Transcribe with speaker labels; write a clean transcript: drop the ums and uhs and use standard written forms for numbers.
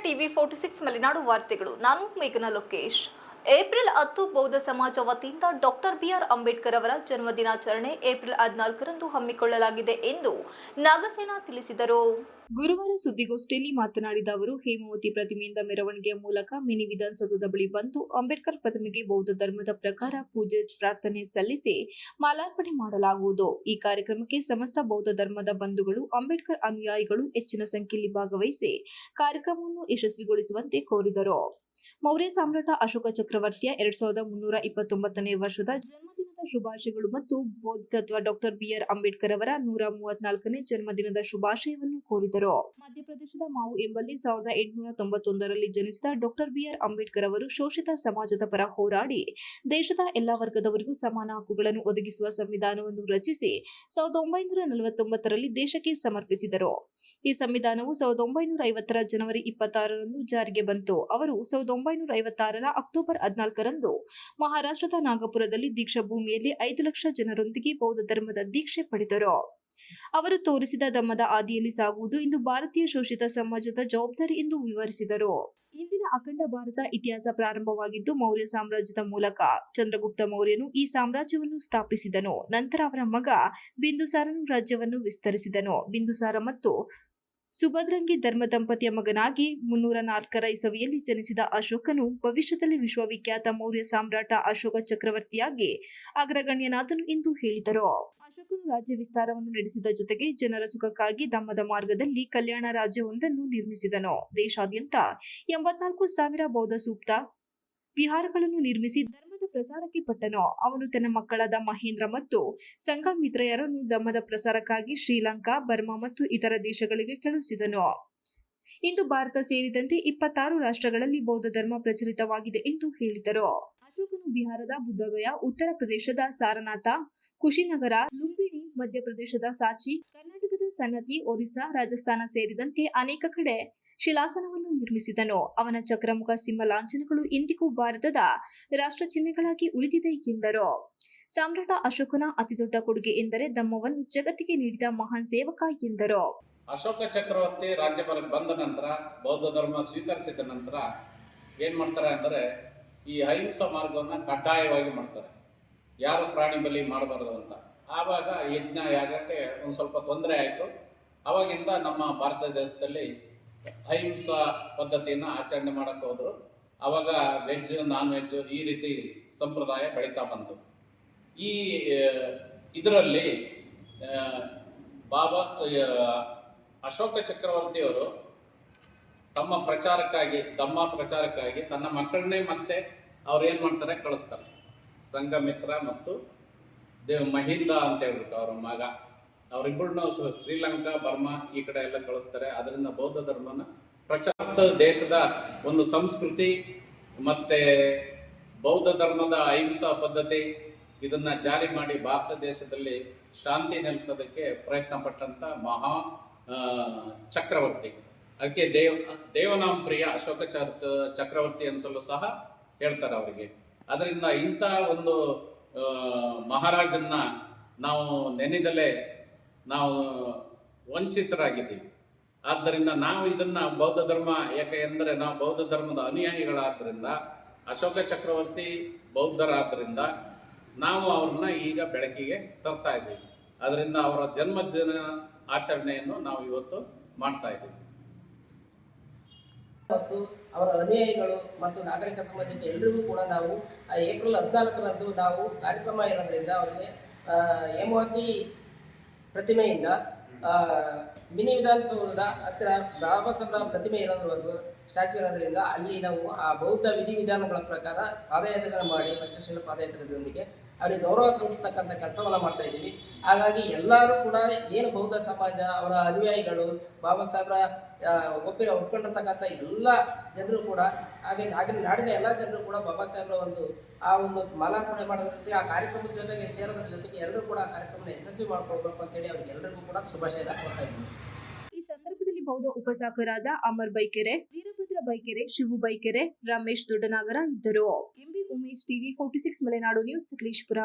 Speaker 1: TV 46 Malenadu ವಾರ್ತೆಗಳು. ನಾನು ಮೇಘನಾ ಲೋಕೇಶ್. ಏಪ್ರಿಲ್ 10 ಬೌದ್ಧ ಸಮಾಜ ವತಿಯಿಂದ ಡಾಕ್ಟರ್ ಬಿಆರ್ ಅಂಬೇಡ್ಕರ್ ಅವರ ಜನ್ಮದಿನಾಚರಣೆ ಏಪ್ರಿಲ್ 14ರಂದು ಹಮ್ಮಿಕೊಳ್ಳಲಾಗಿದೆ ಎಂದು ನಾಗಸೇನಾ ತಿಳಿಸಿದರು. ಗುರುವಾರ ಸುದ್ದಿಗೋಷ್ಠಿಯಲ್ಲಿ ಮಾತನಾಡಿದ ಅವರು, ಹೇಮಾವತಿ ಪ್ರತಿಮೆಯಿಂದ ಮೆರವಣಿಗೆಯ ಮೂಲಕ ಮಿನಿ ವಿಧಾನಸೌಧದ ಬಳಿ ಬಂದು ಅಂಬೇಡ್ಕರ್ ಪ್ರತಿಮೆಗೆ ಬೌದ್ಧ ಧರ್ಮದ ಪ್ರಕಾರ ಪೂಜೆ ಪ್ರಾರ್ಥನೆ ಸಲ್ಲಿಸಿ ಮಾಲಾರ್ಪಣೆ ಮಾಡಲಾಗುವುದು. ಈ ಕಾರ್ಯಕ್ರಮಕ್ಕೆ ಸಮಸ್ತ ಬೌದ್ಧ ಧರ್ಮದ ಬಂಧುಗಳು, ಅಂಬೇಡ್ಕರ್ ಅನುಯಾಯಿಗಳು ಹೆಚ್ಚಿನ ಸಂಖ್ಯೆಯಲ್ಲಿ ಭಾಗವಹಿಸಿ ಕಾರ್ಯಕ್ರಮವನ್ನು ಯಶಸ್ವಿಗೊಳಿಸುವಂತೆ ಕೋರಿದರು. ಮೌರ್ಯ ಸಾಮ್ರಾಟ ಅಶೋಕ ಚಕ್ರವರ್ತಿಯ 2329ನೇ ವರ್ಷದ ಜನ್ಮದಿನದ ಶುಭಾಶಯಗಳು ಮತ್ತು ಬೋಧಿಸತ್ವ ಡಾಕ್ಟರ್ ಬಿಆರ್ ಅಂಬೇಡ್ಕರ್ ಅವರ 134ನೇ ಜನ್ಮದಿನದ ಶುಭಾಶಯವನ್ನು ಕೋರಿದರು. ಮಧ್ಯಪ್ರದೇಶದ ಮಾವು ಎಂಬಲ್ಲಿ 1891ರಲ್ಲಿ ಜನಿಸಿದ ಡಾಕ್ಟರ್ ಬಿಆರ್ ಅಂಬೇಡ್ಕರ್ ಅವರು ಶೋಷಿತ ಸಮಾಜದ ಪರ ಹೋರಾಡಿ ದೇಶದ ಎಲ್ಲಾ ವರ್ಗದವರಿಗೂ ಸಮಾನ ಹಕ್ಕುಗಳನ್ನು ಒದಗಿಸುವ ಸಂವಿಧಾನವನ್ನು ರಚಿಸಿ 1949ರಲ್ಲಿ ದೇಶಕ್ಕೆ ಸಮರ್ಪಿಸಿದರು. ಈ ಸಂವಿಧಾನವು 1950ರ ಜನವರಿ 26ರಂದು ಜಾರಿಗೆ ಬಂತು. ಅವರು 1956ರ ಅಕ್ಟೋಬರ್ 14ರಂದು ಮಹಾರಾಷ್ಟ್ರದ ನಾಗಪುರದಲ್ಲಿ ದೀಕ್ಷಾ ಭೂಮಿಯಲ್ಲಿ 5 ಲಕ್ಷ ಜನರೊಂದಿಗೆ ಬೌದ್ಧ ಧರ್ಮದ ದೀಕ್ಷೆ ಪಡೆದರು. ಅವರು ತೋರಿಸಿದ ಧಮ್ಮದ ಹಾದಿಯಲ್ಲಿ ಸಾಗುವುದು ಇಂದು ಭಾರತೀಯ ಶೋಷಿತ ಸಮಾಜದ ಜವಾಬ್ದಾರಿ ಎಂದು ವಿವರಿಸಿದರು. ಇಂದಿನ ಅಖಂಡ ಭಾರತ ಇತಿಹಾಸ ಪ್ರಾರಂಭವಾಗಿದ್ದು ಮೌರ್ಯ ಸಾಮ್ರಾಜ್ಯದ ಮೂಲಕ. ಚಂದ್ರಗುಪ್ತ ಮೌರ್ಯನು ಈ ಸಾಮ್ರಾಜ್ಯವನ್ನು ಸ್ಥಾಪಿಸಿದನು. ನಂತರ ಅವರ ಮಗ ಬಿಂದುಸಾರನು ರಾಜ್ಯವನ್ನು ವಿಸ್ತರಿಸಿದನು. ಬಿಂದುಸಾರ ಮತ್ತು ಸುಭದ್ರಂಗಿ ಧರ್ಮ ದಂಪತಿಯ ಮಗನಾಗಿ 304ರ ಇಸವಿಯಲ್ಲಿ ಜನಿಸಿದ ಅಶೋಕನು ಭವಿಷ್ಯದಲ್ಲಿ ವಿಶ್ವವಿಖ್ಯಾತ ಮೌರ್ಯ ಸಾಮ್ರಾಟ ಅಶೋಕ ಚಕ್ರವರ್ತಿಯಾಗಿ ಅಗ್ರಗಣ್ಯನಾದನು ಎಂದು ಹೇಳಿದರು. ಅಶೋಕನು ರಾಜ್ಯ ವಿಸ್ತಾರವನ್ನು ನಡೆಸಿದ ಜೊತೆಗೆ ಜನರ ಸುಖಕ್ಕಾಗಿ ಧಮ್ಮದ ಮಾರ್ಗದಲ್ಲಿ ಕಲ್ಯಾಣ ರಾಜ್ಯವೊಂದನ್ನು ನಿರ್ಮಿಸಿದನು. ದೇಶಾದ್ಯಂತ 84,000 ಬೌದ್ಧ ಸೂಕ್ತ ವಿಹಾರಗಳನ್ನು ನಿರ್ಮಿಸಿ ಧರ್ಮದ ಪ್ರಸಾರಕ್ಕೆ ಪಟ್ಟನು. ಅವನು ತನ್ನ ಮಕ್ಕಳಾದ ಮಹೇಂದ್ರ ಮತ್ತು ಸಂಘಮಿತ್ರಯರನ್ನು ಧರ್ಮದ ಪ್ರಸಾರಕ್ಕಾಗಿ ಶ್ರೀಲಂಕಾ, ಬರ್ಮಾ ಮತ್ತು ಇತರ ದೇಶಗಳಿಗೆ ಕಳುಹಿಸಿದನು. ಇಂದು ಭಾರತ ಸೇರಿದಂತೆ 26 ರಾಷ್ಟ್ರಗಳಲ್ಲಿ ಬೌದ್ಧ ಧರ್ಮ ಪ್ರಚಲಿತವಾಗಿದೆ ಎಂದು ಹೇಳಿದರು. ಅಶೋಕನು ಬಿಹಾರದ ಬುದ್ಧಗಯಾ, ಉತ್ತರ ಪ್ರದೇಶದ ಸಾರನಾಥ, ಕುಶಿನಗರ, ಲುಂಬಿನಿ, ಮಧ್ಯಪ್ರದೇಶದ ಸಾಚಿ, ಕರ್ನಾಟಕದ ಸನ್ನತಿ, ಒರಿಸ್ಸಾ, ರಾಜಸ್ಥಾನ ಸೇರಿದಂತೆ ಅನೇಕ ಕಡೆ ಶಿಲಾಸನವನ್ನು ನಿರ್ಮಿಸಿದನು. ಅವನ ಚಕ್ರಮುಖ ಸಿಂಹ ಲಾಂಛನಗಳು ಇಂದಿಗೂ ಭಾರತದ ರಾಷ್ಟ್ರ ಚಿಹ್ನೆಗಳಾಗಿ ಉಳಿದಿದೆ ಎಂದರು. ಸಾಮ್ರಾಟ ಅಶೋಕನ ಅತಿದೊಡ್ಡ ಕೊಡುಗೆ ಎಂದರೆ ಧಮ್ಮವನ್ನು ಜಗತ್ತಿಗೆ ನೀಡಿದ ಮಹಾನ್ ಸೇವಕ ಎಂದರು.
Speaker 2: ಅಶೋಕ ಚಕ್ರವರ್ತಿ ರಾಜ್ಯಭಾರಕ್ಕೆ ಬಂದ ನಂತರ, ಬೌದ್ಧ ಧರ್ಮ ಸ್ವೀಕರಿಸಿದ ನಂತರ ಏನು ಮಾಡ್ತಾರೆ ಅಂದರೆ, ಈ ಅಹಿಂಸಾ ಮಾರ್ಗವನ್ನು ಕಡ್ಡಾಯವಾಗಿ ಮಾಡ್ತಾರೆ. ಯಾರು ಪ್ರಾಣಿ ಬಲಿ ಮಾಡಬಾರದು ಅಂತ. ಆವಾಗ ಯಜ್ಞ ಯಾಗಕ್ಕೆ ಒಂದು ಸ್ವಲ್ಪ ತೊಂದರೆ ಆಯಿತು. ಆವಾಗಿಂದ ನಮ್ಮ ಭಾರತ ದೇಶದಲ್ಲಿ ಅಹಿಂಸಾ ಪದ್ಧತಿಯನ್ನು ಆಚರಣೆ ಮಾಡೋಕ್ಕೆ ಹೋದರು. ಆವಾಗ ವೆಜ್, ನಾನ್ ವೆಜ್ ಈ ರೀತಿ ಸಂಪ್ರದಾಯ ಬೆಳೀತಾ ಬಂತು. ಈ ಇದರಲ್ಲಿ ಅಶೋಕ ಚಕ್ರವರ್ತಿಯವರು ತಮ್ಮ ಪ್ರಚಾರಕ್ಕಾಗಿ, ಧಮ್ಮ ಪ್ರಚಾರಕ್ಕಾಗಿ ತನ್ನ ಮಕ್ಕಳನ್ನೇ ಮತ್ತೆ ಅವ್ರು ಏನು ಮಾಡ್ತಾರೆ, ಕಳಿಸ್ತಾರೆ. ಸಂಘಮಿತ್ರ ಮತ್ತು ಮಹಿಂದ ಅಂತ ಹೇಳ್ಬಿಟ್ಟು ಅವರ ಮಗ, ಅವರಿಬ್ಬರನ್ನ ಶ್ರೀಲಂಕಾ, ಬರ್ಮಾ ಈ ಕಡೆ ಎಲ್ಲ ಕಳಿಸ್ತಾರೆ. ಅದರಿಂದ ಬೌದ್ಧ ಧರ್ಮನ ಪ್ರಚಾರ, ದೇಶದ ಒಂದು ಸಂಸ್ಕೃತಿ ಮತ್ತು ಬೌದ್ಧ ಧರ್ಮದ ಅಹಿಂಸಾ ಪದ್ಧತಿ ಇದನ್ನು ಜಾರಿ ಮಾಡಿ ಭಾರತ ದೇಶದಲ್ಲಿ ಶಾಂತಿ ನೆಲೆಸೋದಕ್ಕೆ ಪ್ರಯತ್ನ ಪಟ್ಟಂಥ ಮಹಾ ಚಕ್ರವರ್ತಿ. ಅದಕ್ಕೆ ದೇವನಾಮ ಪ್ರಿಯ ಅಶೋಕ ಚಕ್ರವರ್ತಿ ಅಂತಲೂ ಸಹ ಹೇಳ್ತಾರೆ ಅವರಿಗೆ. ಅದರಿಂದ ಇಂಥ ಒಂದು ಮಹಾರಾಜನ್ನ ನಾವು ನೆನೆದಲೇ ನಾವು ವಂಚಿತರಾಗಿದ್ದೀವಿ. ಆದ್ದರಿಂದ ನಾವು ಇದನ್ನು ಬೌದ್ಧ ಧರ್ಮ, ಯಾಕೆ ಅಂದರೆ ನಾವು ಬೌದ್ಧ ಧರ್ಮದ ಅನುಯಾಯಿಗಳಾದ್ದರಿಂದ, ಅಶೋಕ ಚಕ್ರವರ್ತಿ ಬೌದ್ಧರಾದ್ದರಿಂದ ನಾವು ಅವ್ರನ್ನ ಈಗ ಬೆಳಕಿಗೆ ತರ್ತಾ ಇದ್ದೀವಿ. ಅದರಿಂದ ಅವರ ಜನ್ಮದಿನ ಆಚರಣೆಯನ್ನು ನಾವು ಇವತ್ತು ಮಾಡ್ತಾ ಇದ್ದೀವಿ.
Speaker 3: ಮತ್ತು ಅವರ ಅನುಯಾಯಿಗಳು ಮತ್ತು ನಾಗರಿಕ ಸಮಾಜಕ್ಕೆ ಎಲ್ಲರಿಗೂ ಕೂಡ ನಾವು ಏಪ್ರಿಲ್ 14ರಂದು ನಾವು ಕಾರ್ಯಕ್ರಮ ಇರೋದ್ರಿಂದ ಅವರಿಗೆ ಹೇಮಾವತಿ ಪ್ರತಿಮೆಯಿಂದ ಮಿನಿ ವಿಧಾನಸೌಧದ ಹತ್ತಿರ ಬಾಬಾ ಸಾಹೇಬ್ ಪ್ರತಿಮೆ ಇರೋದ್ರವರೆಗೂ ಸ್ಟ್ಯಾಚ್ಯೂ ಇರೋದ್ರಿಂದ ಅಲ್ಲಿ ನಾವು ಆ ಬೌದ್ಧ ವಿಧಿವಿಧಾನಗಳ ಪ್ರಕಾರ ಪಾದಯಾತ್ರೆಗಳನ್ನು ಮಾಡಿ ಪಂಚಶೀಲ ಪಾದಯಾತ್ರೆಯೊಂದಿಗೆ ಅವರಿಗೆ ಗೌರವ ಸಲ್ಲಿಸ್ತಕ್ಕಂಥ ಕೆಲಸವನ್ನು ಮಾಡ್ತಾ ಇದ್ದೀವಿ. ಹಾಗಾಗಿ ಎಲ್ಲರೂ ಕೂಡ ಏನು ಬೌದ್ಧ ಸಮಾಜ, ಅವರ ಅನುಯಾಯಿಗಳು, ಬಾಬಾ ಸಾಹೇಬ್ರ ಒಪ್ಕೊಂಡಿರ್ತಕ್ಕಂಥ ಎಲ್ಲ ಜನರು ಕೂಡ, ಹಾಗೆ ನಾಡಿನ ಎಲ್ಲ ಜನರು ಕೂಡ ಬಾಬಾ ಸಾಹೇಬ್ರ ಆ ಒಂದು ಮಾಲಾರ್ಪಣೆ ಮಾಡೋದ್ರ ಜೊತೆಗೆ ಆ ಕಾರ್ಯಕ್ರಮದ ಜೊತೆಗೆ ಸೇರೋದ್ರ ಜೊತೆಗೆ ಎಲ್ಲರೂ ಕೂಡ ಆ ಕಾರ್ಯಕ್ರಮನ ಯಶಸ್ವಿ ಮಾಡ್ಕೊಳ್ಬೇಕು ಅಂತೇಳಿ ಅವ್ರಿಗೆ ಎಲ್ಲರಿಗೂ ಕೂಡ ಶುಭಾಶಯ ಕೊಡ್ತಾ ಇದ್ದೀನಿ.
Speaker 1: ಈ ಸಂದರ್ಭದಲ್ಲಿ ಬೌದ್ಧ ಉಪಸಾಕರಾದ ಅಮರ್ ಬೈಕೆರೆ, ವೀರಭದ್ರ ಬೈಕೆರೆ, ಶಿವು ಬೈಕೆರೆ, ರಮೇಶ್ ದೊಡ್ಡನಾಗರ ಇದ್ದರು. MB Umesh, TV 46 Malenadu news, Sakleshpur.